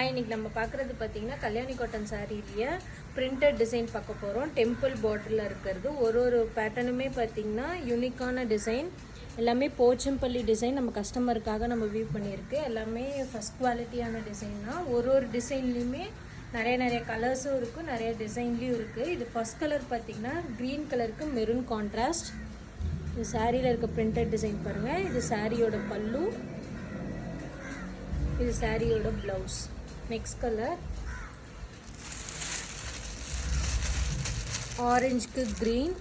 Hi, இன்னைக்கு நம்ம பார்க்குறது பார்த்தீங்கன்னா கல்யாணி காட்டன் சாரீலேயே பிரிண்டட் டிசைன் பார்க்க போகிறோம். டெம்பிள் பார்டரில் இருக்கிறது. ஒரு பேட்டர்னுமே பார்த்தீங்கன்னா யூனிக்கான டிசைன். எல்லாமே போச்சம்பள்ளி டிசைன் நம்ம கஸ்டமருக்காக நம்ம வியூ பண்ணியிருக்கு. எல்லாமே ஃபஸ்ட் குவாலிட்டியான டிசைன் தான். ஒரு டிசைன்லேயுமே நிறைய கலர்ஸும் இருக்குது, நிறைய டிசைன்லேயும் இருக்குது. இது ஃபஸ்ட் கலர் பார்த்தீங்கன்னா க்ரீன் கலருக்கு மெரூன் கான்ட்ராஸ்ட். இது சாரியில் இருக்க பிரிண்டட் டிசைன் பாருங்கள். இது சாரியோட பல்லு, இது சாரியோட ப்ளவுஸ். நெக்ஸ்ட் கலர் ஆரஞ்சுக்கு க்ரீன்.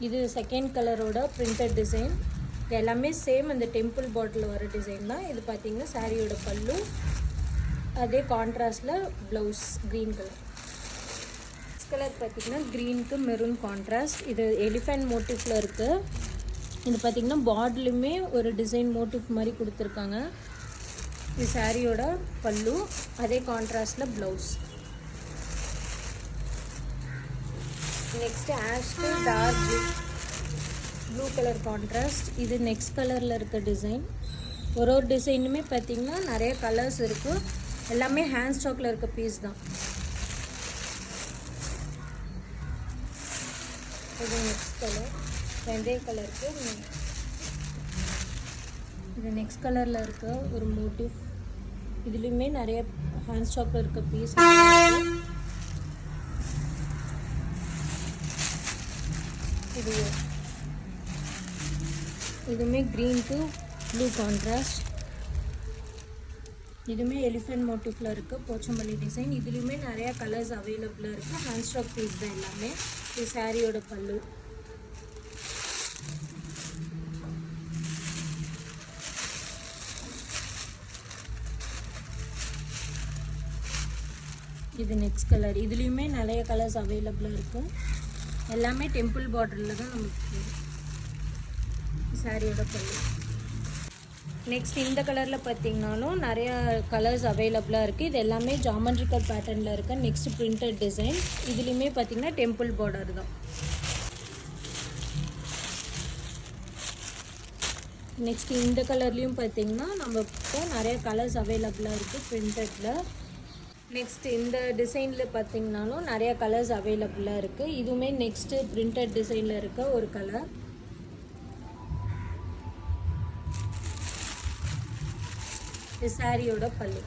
இது செகண்ட் கலரோட பிரிண்டட் டிசைன். இது எல்லாமே சேம் அந்த டெம்பிள் பாட்டில் வர டிசைன் தான். இது பார்த்தீங்கன்னா சாரியோட பல்லு, அதே கான்ட்ராஸ்டில் blouse green colour. Next colour பார்த்தீங்கன்னா க்ரீனுக்கு மெரூன் கான்ட்ராஸ்ட். இது எலிஃபென்ட் மோட்டிஃபில் இருக்குது. இது பார்த்திங்கன்னா பார்டர்லையுமே ஒரு டிசைன் மோட்டிவ் மாதிரி கொடுத்துருக்காங்க. இது சாரியோட பல்லு, அதே கான்ட்ராஸ்டில் ப்ளவுஸ். நெக்ஸ்ட்டு ஆஷ்க்கு டார்க் ப்ளூ கலர் கான்ட்ராஸ்ட். இது நெக்ஸ்ட் கலரில் இருக்க டிசைன். ஒரு டிசைனுமே பார்த்திங்கன்னா நிறைய கலர்ஸ் இருக்குது. எல்லாமே ஹேண்ட் ஸ்டாக்கில் இருக்க பீஸ் தான். இது நெக்ஸ்ட் கலர் வெந்தய கலருக்கு. இது நெக்ஸ்ட் கலரில் இருக்க ஒரு மோட்டிவ். இதுலேயுமே நிறைய ஹேண்ட் ஸ்டாக்கில் இருக்க பீஸ். இதுவுமே க்ரீன் டு ப்ளூ கான்ட்ராஸ்ட். இதுவுமே எலிஃபென்ட் மோட்டிஃபில் இருக்குது, போச்சம்பள்ளி டிசைன். இதுலேயுமே நிறையா கலர்ஸ் அவைலபிளாக இருக்குது. ஹேண்ட் ஸ்டாக் பீஸ் தான் எல்லாமே. இது சாரியோட பல்லு. இது நெக்ஸ்ட் கலர். இதுலேயுமே நிறைய கலர்ஸ் அவைலபிளாக இருக்குது. எல்லாமே டெம்பிள் பார்டரில் தான் நமக்கு சாரியோட பல்லு. நெக்ஸ்ட் இந்த கலரில் பார்த்தீங்கன்னாலும் நிறையா கலர்ஸ் அவைலபிளாக இருக்குது. இது எல்லாமே ஜாமெண்ட்ரிக்கல் பேட்டர்னில் இருக்குது. Next printed design. இதுலேயுமே பார்த்தீங்கன்னா டெம்பிள் பார்டர் தான். நெக்ஸ்ட் இந்த கலர்லேயும் பார்த்தீங்கன்னா நம்மகிட்ட நிறைய கலர்ஸ் அவைலபிளாக இருக்குது பிரிண்டடில். நெக்ஸ்ட் இந்த டிசைனில் பார்த்தீங்கன்னாலும் நிறையா கலர்ஸ் அவைலபிளாக இருக்குது. இதுவுமே நெக்ஸ்ட்டு பிரிண்டட் டிசைனில் இருக்க ஒரு கலர். இது சாரியோட பல்லு.